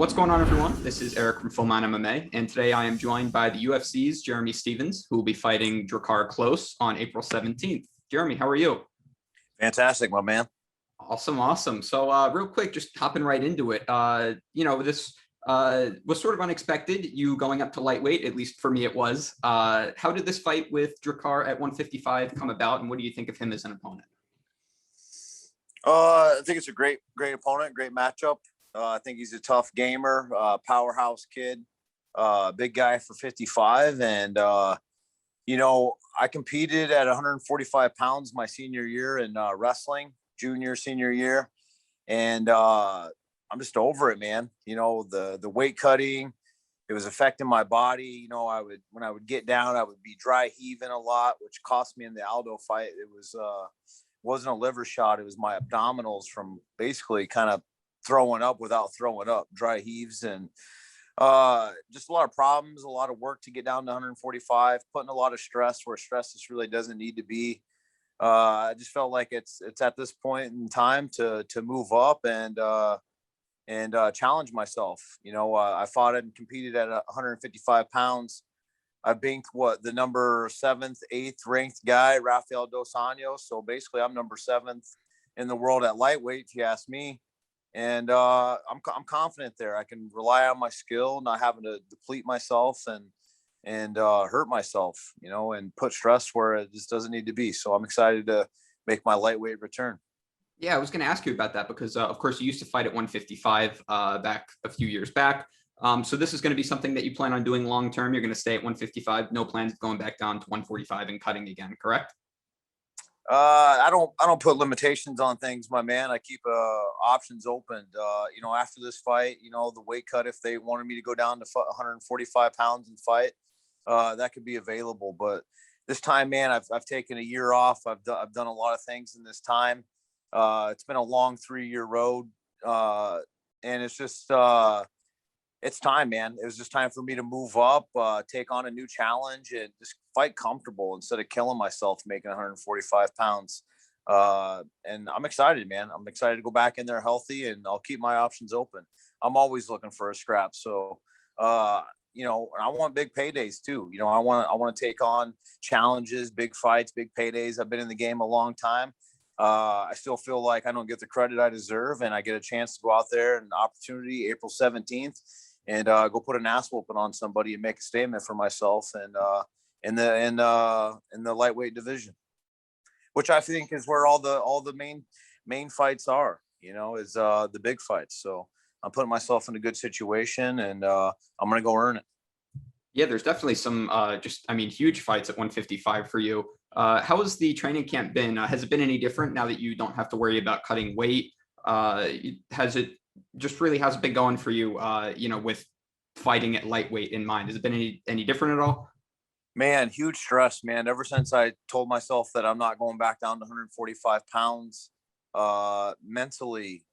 What's going on, everyone? This is Erik from Full-Man MMA, and today I am joined by the UFC's Jeremy Stephens, who will be fighting Drakkar Klose on April 17th. Jeremy, how are you? Fantastic, my man. Awesome. So real quick, just hopping right into it. This was sort of unexpected, you going up to lightweight, at least for me it was. How did this fight with Drakkar at 155 come about, and what do you think of him as an opponent? I think it's a great opponent, great matchup. I think he's a tough gamer, powerhouse kid, big guy for 55. And, I competed at 145 pounds my senior year in wrestling, senior year. And I'm just over it, man. The weight cutting, it was affecting my body. When I would get down, I would be dry heaving a lot, which cost me in the Aldo fight. It wasn't a liver shot. It was my abdominals from basically kind of throwing up without throwing up, dry heaves, and just a lot of problems, a lot of work to get down to 145, putting a lot of stress where stress just really doesn't need to be. I just felt like it's at this point in time to move up and challenge myself. I fought and competed at 155 pounds. I banked the number 7th, 8th ranked guy, Rafael Dos Anjos. So basically I'm number 7th in the world at lightweight, if you ask me. And I'm confident there. I can rely on my skill, not having to deplete myself and hurt myself, and put stress where it just doesn't need to be. So I'm excited to make my lightweight return. Yeah, I was going to ask you about that because, of course, you used to fight at 155 back a few years back. So this is going to be something that you plan on doing long term. You're going to stay at 155. No plans of going back down to 145 and cutting again, correct? I don't put limitations on things, my man. I keep options open. After this fight, the weight cut, if they wanted me to go down to 145 pounds and fight, that could be available. But this time, man, I've taken a year off. I've done a lot of things in this time. It's been a long 3-year road, and it's just it's time, man. It was just time for me to move up, take on a new challenge, and just fight comfortable instead of killing myself making 145 pounds. And I'm excited, man. I'm excited to go back in there healthy, and I'll keep my options open. I'm always looking for a scrap. So, I want big paydays too. I want to take on challenges, big fights, big paydays. I've been in the game a long time. I still feel like I don't get the credit I deserve, and I get a chance to go out there and opportunity April 17th and go put an ass whooping on somebody and make a statement for myself and in the lightweight division, which I think is where all the main fights are, is the big fights. So I'm putting myself in a good situation, and I'm going to go earn it. Yeah, there's definitely some huge fights at 155 for you. How has the training camp been? Has it been any different now that you don't have to worry about cutting weight? How's it been going for you, with fighting at lightweight in mind? Has it been any different at all? Man, huge stress, man. Ever since I told myself that I'm not going back down to 145 pounds, mentally,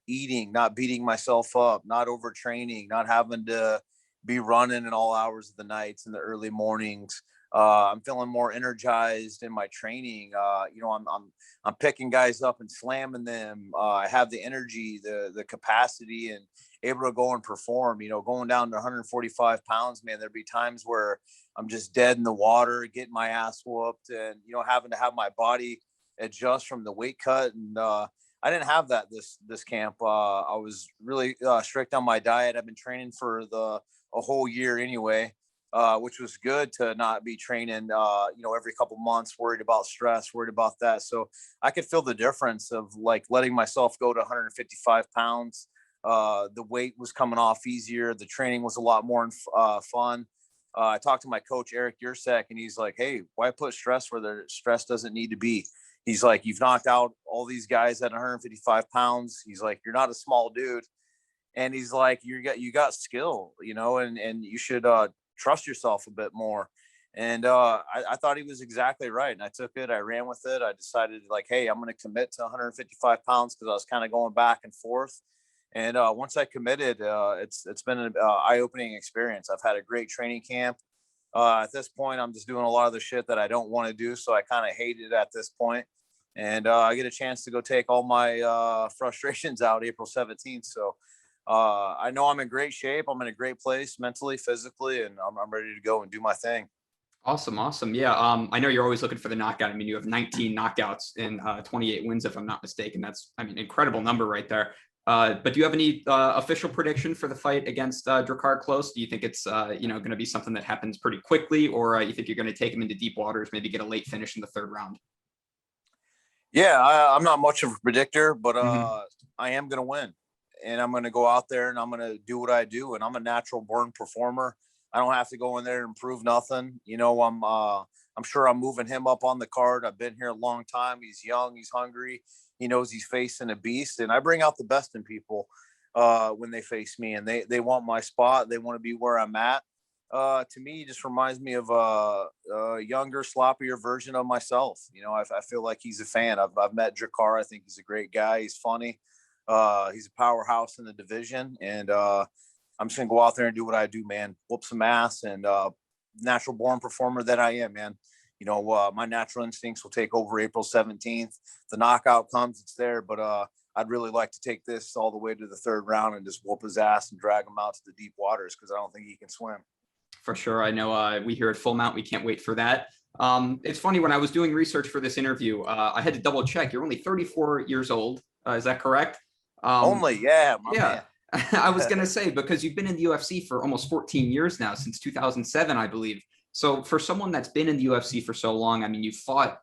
eating, not beating myself up, not overtraining, not having to be running in all hours of the nights and the early mornings. I'm feeling more energized in my training. I'm picking guys up and slamming them. I have the energy, the capacity, and able to go and perform. Going down to 145 pounds, man, there'd be times where I'm just dead in the water, getting my ass whooped, and having to have my body adjust from the weight cut. And I didn't have that this camp. I was really strict on my diet. I've been training for a whole year anyway. Which was good to not be training, every couple months, worried about stress, worried about that. So I could feel the difference of like letting myself go to 155 pounds. The weight was coming off easier. The training was a lot more fun. I talked to my coach, Erik, and he's like, hey, why put stress where the stress doesn't need to be? He's like, you've knocked out all these guys at 155 pounds. He's like, you're not a small dude. And he's like, you got skill, and you should, trust yourself a bit more. And I thought he was exactly right. And I took it, I ran with it. I decided like, hey, I'm going to commit to 155 pounds because I was kind of going back and forth. And once I committed, it's been an eye-opening experience. I've had a great training camp. At this point, I'm just doing a lot of the shit that I don't want to do. So I kind of hate it at this point. And I get a chance to go take all my frustrations out April 17th. So I know I'm in great shape. I'm in a great place mentally, physically, and I'm ready to go and do my thing. Awesome, awesome. Yeah, I know you're always looking for the knockout. I mean, you have 19 knockouts and 28 wins, if I'm not mistaken. That's, I mean, incredible number right there. But do you have any official prediction for the fight against Drakkar Klose? Do you think it's going to be something that happens pretty quickly, or you think you're going to take him into deep waters, maybe get a late finish in the third round? Yeah, I'm not much of a predictor, but Mm-hmm. I am going to win, and I'm going to go out there and I'm going to do what I do, and I'm a natural born performer. I don't have to go in there and prove nothing. I'm sure I'm moving him up on the card. I've been here a long time. He's young, he's hungry, he knows he's facing a beast, and I bring out the best in people when they face me, and they want my spot. They want to be where I'm at. To me, it just reminds me of a younger, sloppier version of myself. I feel like he's a fan. I've met Drakkar. I think he's a great guy. He's funny. He's a powerhouse in the division, and I'm just gonna go out there and do what I do, man. Whoop some ass, and natural born performer that I am, man. My natural instincts will take over April 17th. The knockout comes, it's there, but I'd really like to take this all the way to the third round and just whoop his ass and drag him out to the deep waters because I don't think he can swim. For sure. I know we here at Full Mount, we can't wait for that. It's funny, when I was doing research for this interview, I had to double check. You're only 34 years old. Is that correct? Only, yeah, my Yeah. man. I was going to say, because you've been in the UFC for almost 14 years now, since 2007, I believe. So for someone that's been in the UFC for so long, I mean, you fought,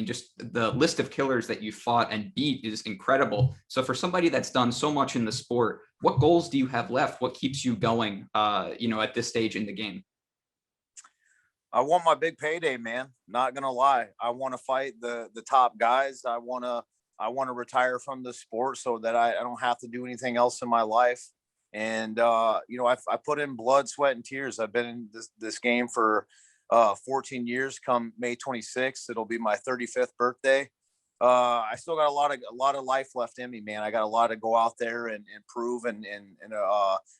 just the list of killers that you fought and beat is incredible. So for somebody that's done so much in the sport, what goals do you have left? What keeps you going, at this stage in the game? I want my big payday, man. Not gonna lie. I want to fight the top guys. I want to retire from the sport so that I don't have to do anything else in my life. And I put in blood, sweat, and tears. I've been in this game for 14 years. Come May 26th, it'll be my 35th birthday. I still got a lot of life left in me, man. I got a lot to go out there and prove, and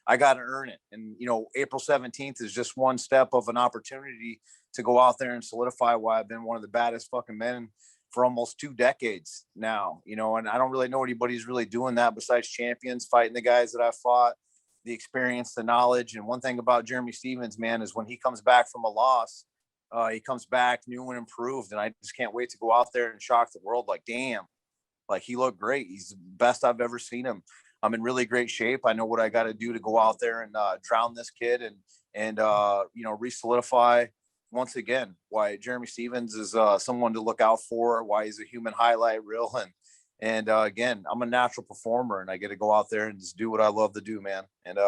I got to earn it. And April 17th is just one step of an opportunity to go out there and solidify why I've been one of the baddest fucking men for almost 2 decades now. And I don't really know anybody's really doing that besides champions, fighting the guys that I fought, the experience, the knowledge. And one thing about Jeremy Stephens, man, is when he comes back from a loss, he comes back new and improved, and I just can't wait to go out there and shock the world. Like, damn, like he looked great. He's the best I've ever seen him. I'm in really great shape. I know what I got to do to go out there and drown this kid and re-solidify once again why Jeremy Stephens is someone to look out for. Why he's a human highlight reel, and again, I'm a natural performer, and I get to go out there and just do what I love to do, man. And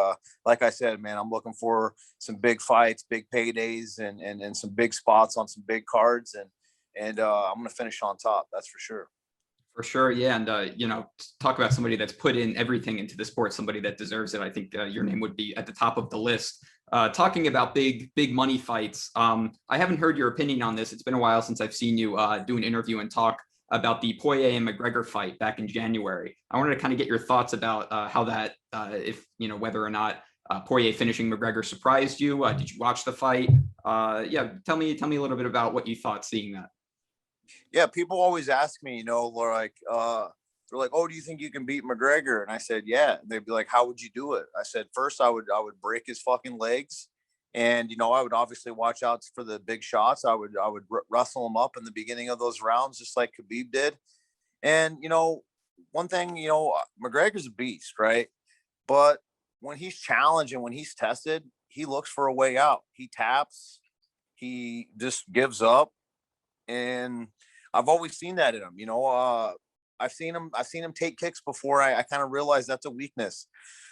like I said, man, I'm looking for some big fights, big paydays, and some big spots on some big cards, and I'm gonna finish on top. That's for sure. For sure, yeah, and talk about somebody that's put in everything into the sport, somebody that deserves it. I think your name would be at the top of the list. Talking about big money fights, I haven't heard your opinion on this. It's been a while since I've seen you do an interview and talk about the Poirier and McGregor fight back in January. I wanted to kind of get your thoughts about how that, if whether or not Poirier finishing McGregor surprised you. Did you watch the fight? Yeah, tell me a little bit about what you thought seeing that. Yeah, people always ask me, they're like, "Oh, do you think you can beat McGregor?" And I said, "Yeah." And they'd be like, "How would you do it?" I said, "First, I would break his fucking legs, and I would obviously watch out for the big shots. I would wrestle him up in the beginning of those rounds, just like Khabib did. And one thing, McGregor's a beast, right? But when he's challenged and when he's tested, he looks for a way out. He taps, he just gives up, and I've always seen that in him. I've seen him take kicks before. I kind of realized that's a weakness.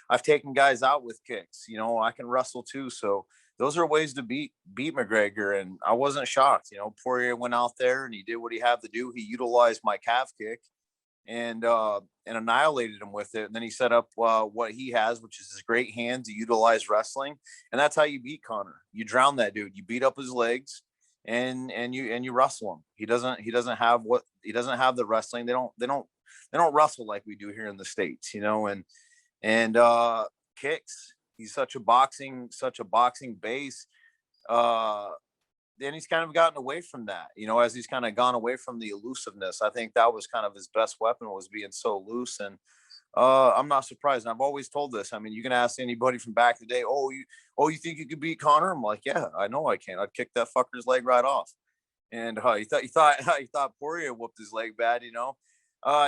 I've taken guys out with kicks. I can wrestle too. So those are ways to beat McGregor. And I wasn't shocked. Poirier went out there and he did what he had to do. He utilized my calf kick and annihilated him with it. And then he set up what he has, which is his great hands. He utilized wrestling, and that's how you beat Conor. You drown that dude. You beat up his legs, and you wrestle him. He doesn't have the wrestling. They don't wrestle like we do here in the States, and kicks. He's such a boxing base. Then he's kind of gotten away from that, as he's kind of gone away from the elusiveness. I think that was kind of his best weapon, was being so loose. And I'm not surprised. And I've always told this. I mean, you can ask anybody from back in the day, you think you could beat Connor? I'm like, yeah, I know I can. I'd kick that fucker's leg right off. And you thought Poirier whooped his leg bad, you know.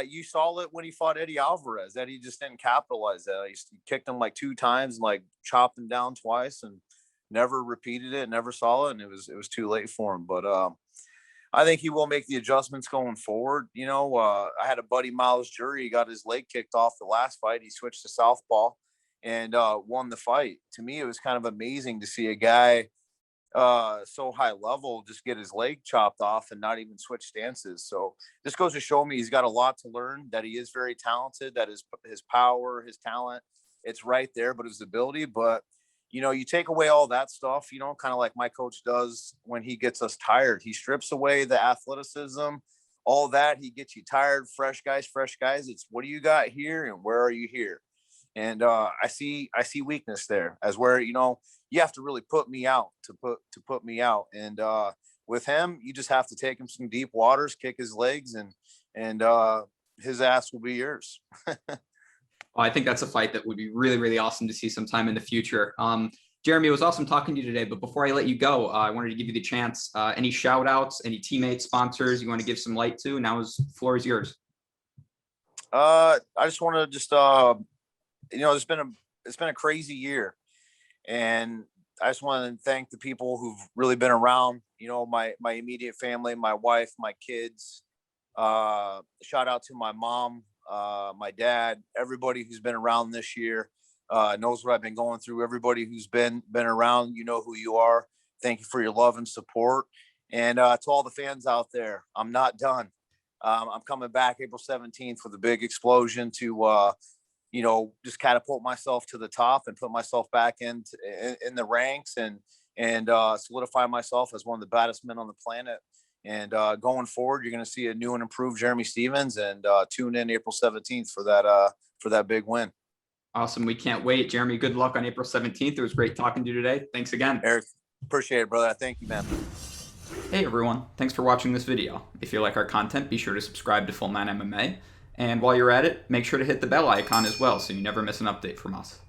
You saw it when he fought Eddie Alvarez. Eddie just didn't capitalize that. He kicked him like 2 times and like chopped him down twice and never repeated it, never saw it, and it was too late for him. But I think he will make the adjustments going forward. You know, I had a buddy, Miles Jury, he got his leg kicked off the last fight. He switched to southpaw and won the fight. To me, it was kind of amazing to see a guy so high level just get his leg chopped off and not even switch stances. So this goes to show me he's got a lot to learn, that he is very talented, that his power, his talent, it's right there, but his ability. But you know, you take away all that stuff, you know, kind of like my coach does when he gets us tired. He strips away the athleticism, all that. He gets you tired, fresh guys. It's what do you got here and where are you here? And I see weakness there, as where, you know, you have to really put me out to put me out. And with him, you just have to take him some deep waters, kick his legs, and his ass will be yours. Well, I think that's a fight that would be really, really awesome to see sometime in the future. Jeremy, it was awesome talking to you today. But before I let you go, I wanted to give you the chance. Any shout outs, any teammates, sponsors you want to give some light to? Now the floor is yours. I just want to you know, it's been a crazy year, and I just want to thank the people who've really been around. You know, my immediate family, my wife, my kids. Shout out to my mom, my dad, everybody who's been around this year, knows what I've been going through. Everybody who's been around, you know who you are. Thank you for your love and support. And to all the fans out there, I'm not done. I'm coming back April 17th for the big explosion to, you know, just catapult myself to the top and put myself back in the ranks and solidify myself as one of the baddest men on the planet. And going forward, you're going to see a new and improved Jeremy Stephens, and tune in April 17th for that big win. Awesome. We can't wait. Jeremy, good luck on April 17th. It was great talking to you today. Thanks again. Erik, appreciate it, brother. Thank you, man. Hey, everyone. Thanks for watching this video. If you like our content, be sure to subscribe to Full Man MMA. And while you're at it, make sure to hit the bell icon as well so you never miss an update from us.